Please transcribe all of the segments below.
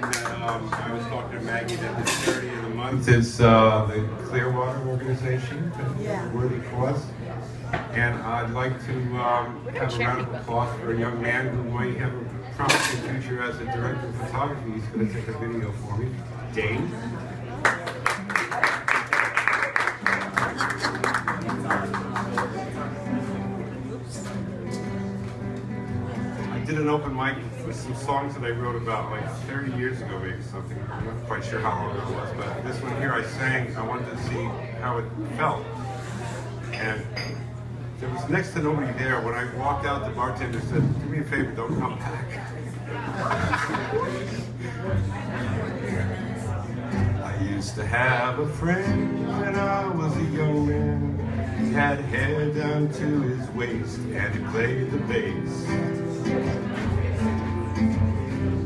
mention that I was talking to Maggie that the charity of the month is the Clearwater organization, Worthy Cause. And I'd like to have a round of applause for a young man who might have a promising future as a director of photography. He's going to take a video for me. Dave. I did an open mic with some songs that I wrote about like 30 years ago, maybe something. I'm not quite sure how long ago it was, but this one here I sang. I wanted to see how it felt. And there was next to nobody there. When I walked out, the bartender said, "Do me a favor, don't come back." I used to have a friend when I was a young man. He had hair down to his waist and he played the bass.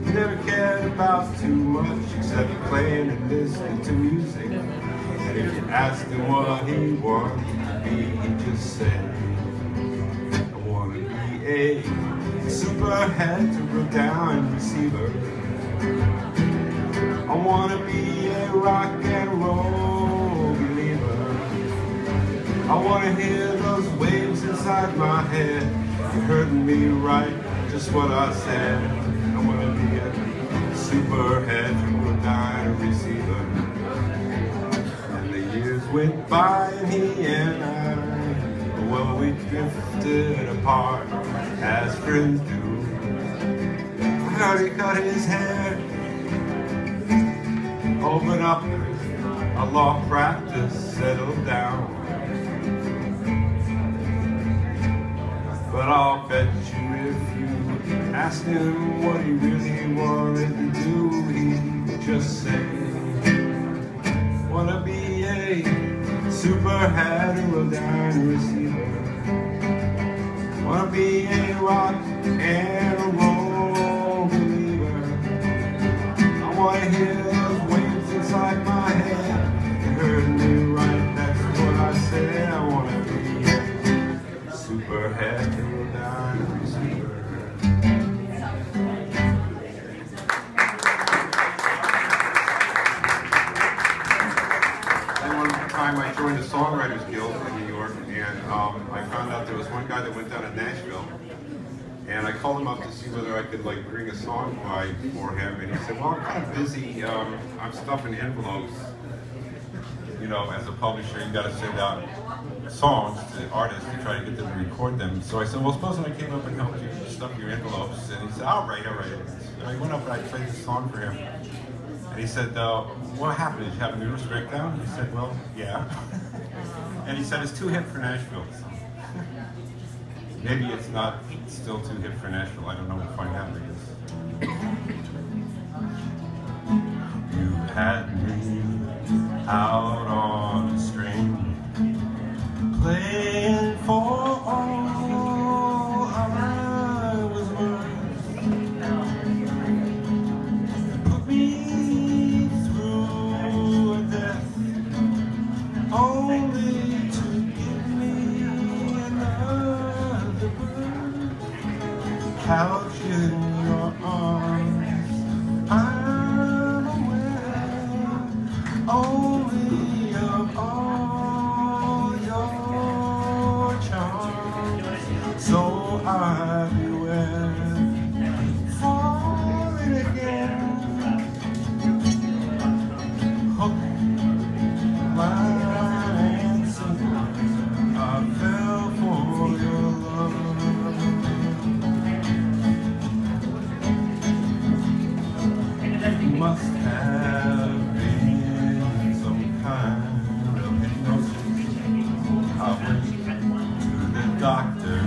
He never cared about too much except playing and listening to music. And if you asked him what he wanted to be, he'd just say, "I want to be a Superheterodyne Receiver. I want to be a rock and roll believer. I want to hear those waves inside my head. You heard me right, just what I said. I want to be a Superheterodyne Receiver." And the years went by and he and I, well, we drifted apart as friends do. I heard he cut his hair, opened up a law practice, settled down. But I'll bet you if you asked him what he really wanted to do, he'd just say, "Wanna be a Superheterodyne Receiver. Wanna be a rock and roll believer. I wanna hear those waves inside my head. You heard me right, that's what I said. I wanna be a Superheterodyne Receiver." I joined the Songwriters Guild in New York, and I found out there was one guy that went down to Nashville, and I called him up to see whether I could like bring a song by for him, and he said, "Well, I'm kind of busy. I'm stuffing envelopes. You know, as a publisher, you got to send out songs to artists to try to get them to record them." So I said, "Well, supposing I came up and helped you stuff your envelopes?" And he said, "All right, all right." And I went up and I played this song for him. And he said, "What happened? Did you have a nervous breakdown?" He said, "Well, yeah." And he said, "It's too hip for Nashville." So maybe it's not still too hip for Nashville. I don't know. We'll find out, I guess. You had me out on a string, playing for all I was worth. Put me through a death only to give me another birth. Couch in your arms, I'm aware only of all your charms. So I beware falling again. Hook my ransom, I fell for your love. You must have been some kind of hypnosis. I went to the doctor